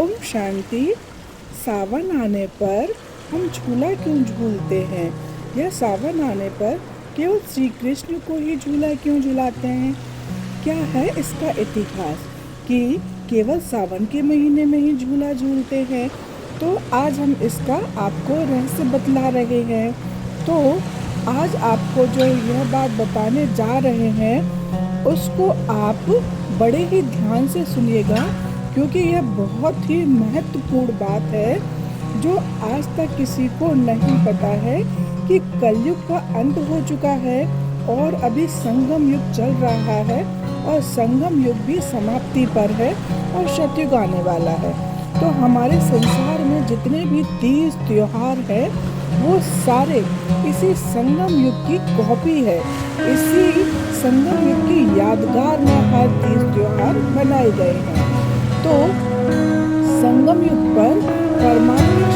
ओम शांति। सावन आने पर हम झूला क्यों झूलते हैं, या सावन आने पर केवल श्री कृष्ण को ही झूला क्यों झूलाते हैं? क्या है इसका इतिहास कि केवल सावन के महीने में ही झूला झूलते हैं? तो आज हम इसका आपको रहस्य बतला रहे हैं। तो आज आपको जो यह बात बताने जा रहे हैं उसको आप बड़े ही ध्यान से सुनिएगा, क्योंकि यह बहुत ही महत्वपूर्ण बात है जो आज तक किसी को नहीं पता है कि कलयुग का अंत हो चुका है और अभी संगम युग चल रहा है और संगम युग भी समाप्ति पर है और सतयुग आने वाला है। तो हमारे संसार में जितने भी तीज त्योहार है वो सारे इसी संगम युग की कॉपी है। इसी संगम युग की यादगार में हर तीज त्योहार बनाए गए हैं। तो संगम युग पर परमात्मा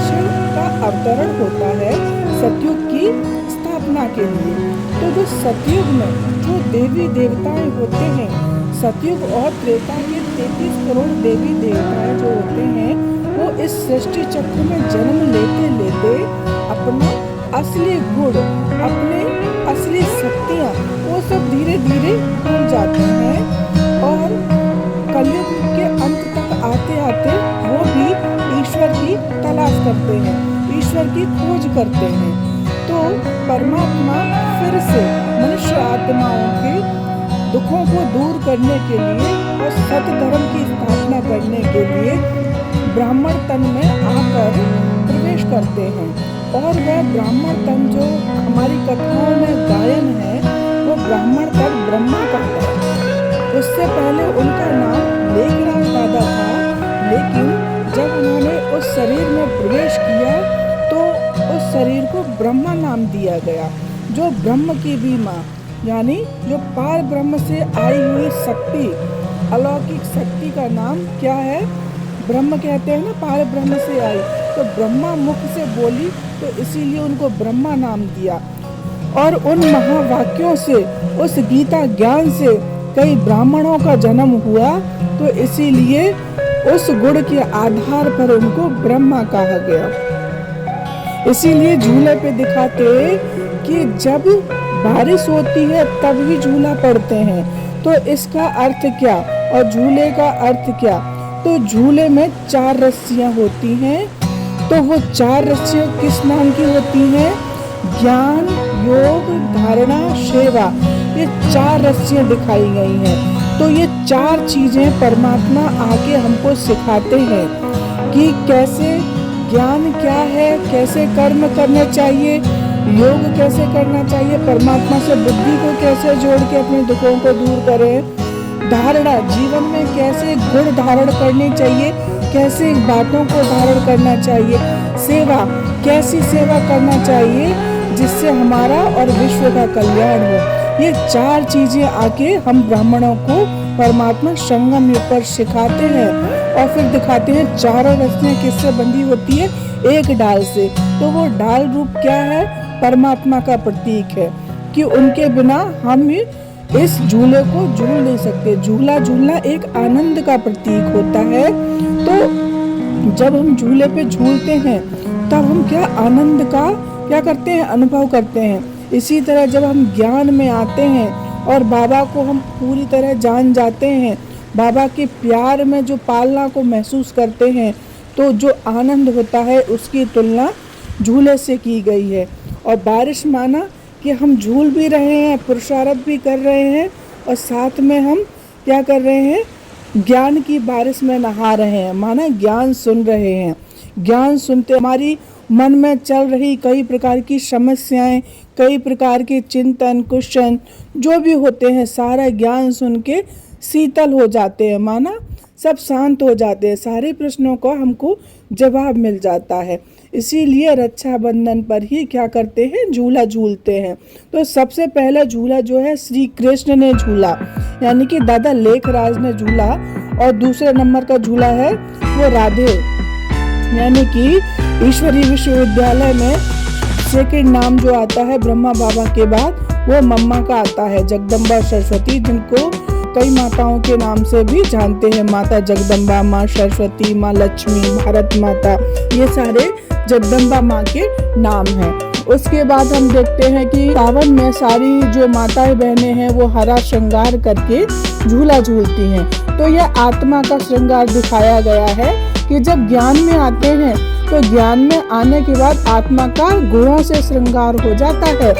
का अवतरण होता है सतयुग की स्थापना के लिए। तो जो सतयुग में जो देवी देवताएं होते हैं, सतयुग और त्रेता के 33 करोड़ देवी देवताएं जो होते हैं वो इस सृष्टि चक्र में जन्म लेते लेते अपना असली गुण, अपने असली शक्तियाँ वो सब धीरे धीरे भूल जाते हैं और कलयुग के अंत तक आते आते वो भी ईश्वर की तलाश करते हैं, ईश्वर की खोज करते हैं। तो परमात्मा फिर से मनुष्य आत्माओं के दुखों को दूर करने के लिए और सत्य धर्म की स्थापना करने के लिए ब्राह्मण तन में आकर प्रवेश करते हैं। और वह ब्राह्मण तन जो हमारी कथाओं में गायन है वो ब्राह्मण तन ब्रह्मा का है। उससे पहले उनका नाम लेखराज दादा था, लेकिन जब उन्होंने उस शरीर में प्रवेश किया तो उस शरीर को ब्रह्मा नाम दिया गया, जो ब्रह्म की भी माँ, यानी जो पार ब्रह्म से आई हुई शक्ति, अलौकिक शक्ति का नाम क्या है? ब्रह्म कहते हैं ना, पार ब्रह्म से आई, तो ब्रह्मा मुख से बोली तो इसीलिए उनको ब्रह्मा नाम दिया। और उन महावाक्यों से, उस गीता ज्ञान से कई ब्राह्मणों का जन्म हुआ, तो इसीलिए उस गुण के आधार पर उनको ब्रह्मा कहा गया। इसीलिए झूले पे दिखाते कि जब बारिश होती है तब ही झूला पड़ते हैं। तो इसका अर्थ क्या और झूले का अर्थ क्या? तो झूले में 4 रस्सियां होती हैं। तो वो 4 रस्सियां किस नाम की होती हैं? ज्ञान, योग, धारणा, सेवा, ये 4 रस्सियां दिखाई गई हैं। तो ये 4 चीजें परमात्मा आके हमको सिखाते हैं कि कैसे ज्ञान क्या है, कैसे कर्म करना चाहिए, योग कैसे करना चाहिए, परमात्मा से बुद्धि को कैसे जोड़ के अपने दुखों को दूर करें, धारणा जीवन में कैसे गुण धारण करनी चाहिए, कैसे बातों को धारण करना चाहिए, सेवा कैसी सेवा करना चाहिए जिससे हमारा और विश्व का कल्याण हो। ये 4 चीजें आके हम ब्राह्मणों को परमात्मा संगम युग पर सिखाते हैं और फिर दिखाते हैं 4 रस्सियां किससे बंधी होती है? एक डाल से। तो वो डाल रूप क्या है? परमात्मा का प्रतीक है कि उनके बिना हम इस झूले को झूल नहीं सकते। झूला झूलना एक आनंद का प्रतीक होता है। तो जब हम झूले पे झूलते हैं तब हम क्या आनंद का क्या करते हैं? अनुभव करते हैं। इसी तरह जब हम ज्ञान में आते हैं और बाबा को हम पूरी तरह जान जाते हैं, बाबा के प्यार में जो पालना को महसूस करते हैं, तो जो आनंद होता है उसकी तुलना झूले से की गई है। और बारिश माना कि हम झूल भी रहे हैं, पुरुषार्थ भी कर रहे हैं और साथ में हम क्या कर रहे हैं? ज्ञान की बारिश में नहा रहे हैं, माना ज्ञान सुन रहे हैं। ज्ञान सुनते हमारी मन में चल रही कई प्रकार की समस्याएं, कई प्रकार के चिंतन, क्वेश्चन जो भी होते हैं, सारा ज्ञान सुन के शीतल हो जाते हैं, माना सब शांत हो जाते हैं, सारे प्रश्नों का हमको जवाब मिल जाता है। इसीलिए रक्षाबंधन पर ही क्या करते हैं? झूला झूलते हैं। तो सबसे पहला झूला जो है श्री कृष्ण ने झूला, यानी कि दादा लेखराज ने झूला। और दूसरे नंबर का झूला है वो राधे, यानी कि ईश्वरी विश्वविद्यालय में सेकंड नाम जो आता है ब्रह्मा बाबा के बाद वो मम्मा का आता है, जगदम्बा सरस्वती, जिनको कई माताओं के नाम से भी जानते हैं। माता जगदम्बा, माँ सरस्वती, माँ लक्ष्मी, भारत माता, ये सारे जगदम्बा माँ के नाम हैं। उसके बाद हम देखते हैं कि सावन में सारी जो माताएं बहनें हैं वो हरा श्रृंगार करके झूला झूलती हैं। तो यह आत्मा का श्रृंगार दिखाया गया है कि जब ज्ञान में आते हैं तो ज्ञान में आने के बाद आत्मा का गुणों से श्रृंगार हो जाता है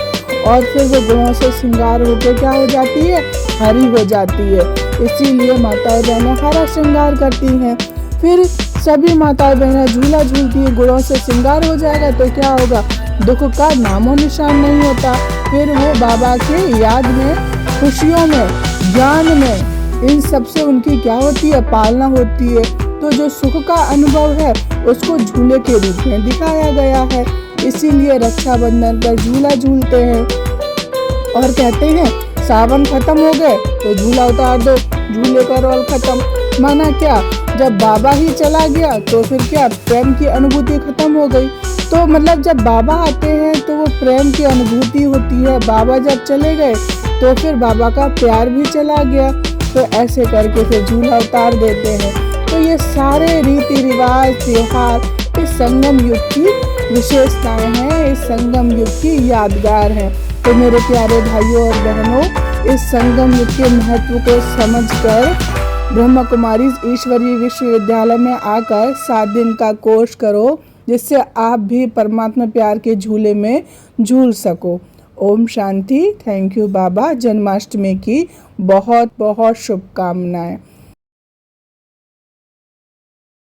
और फिर वो गुणों से श्रृंगार होकर क्या हो जाती है, हरी हो जाती है। इसीलिए माताएं बहनें हरा श्रृंगार करती हैं। फिर सभी माताएं बहनें झूला झूलती हैं, गुणों से श्रृंगार हो जाएगा तो क्या होगा, दुख का नामो निशान नहीं होता। फिर वो बाबा के याद में, खुशियों में, ज्ञान में, इन सब से उनकी क्या होती है, पालना होती है। तो जो सुख का अनुभव है उसको झूले के रूप में दिखाया गया है। इसीलिए रक्षाबंधन पर झूला झूलते हैं और कहते हैं सावन खत्म हो गए तो झूला उतार दो, झूले का रोल खत्म। माना क्या, जब बाबा ही चला गया तो फिर क्या, प्रेम की अनुभूति खत्म हो गई। तो मतलब जब बाबा आते हैं तो वो प्रेम की अनुभूति होती है, बाबा जब चले गए तो फिर बाबा का प्यार भी चला गया। तो ऐसे करके फिर झूला उतार देते हैं। तो ये सारे रीति रिवाज, त्योहार इस संगम युग की विशेषताएं हैं, इस संगम युग की यादगार हैं। तो मेरे प्यारे भाइयों और बहनों, इस संगम युग के महत्व को समझकर ब्रह्मा कुमारी ईश्वरीय विश्वविद्यालय में आकर 7 दिन का कोर्स करो, जिससे आप भी परमात्मा प्यार के झूले में झूल सको। ओम शांति। थैंक यू बाबा। जन्माष्टमी की बहुत बहुत शुभकामनाएं।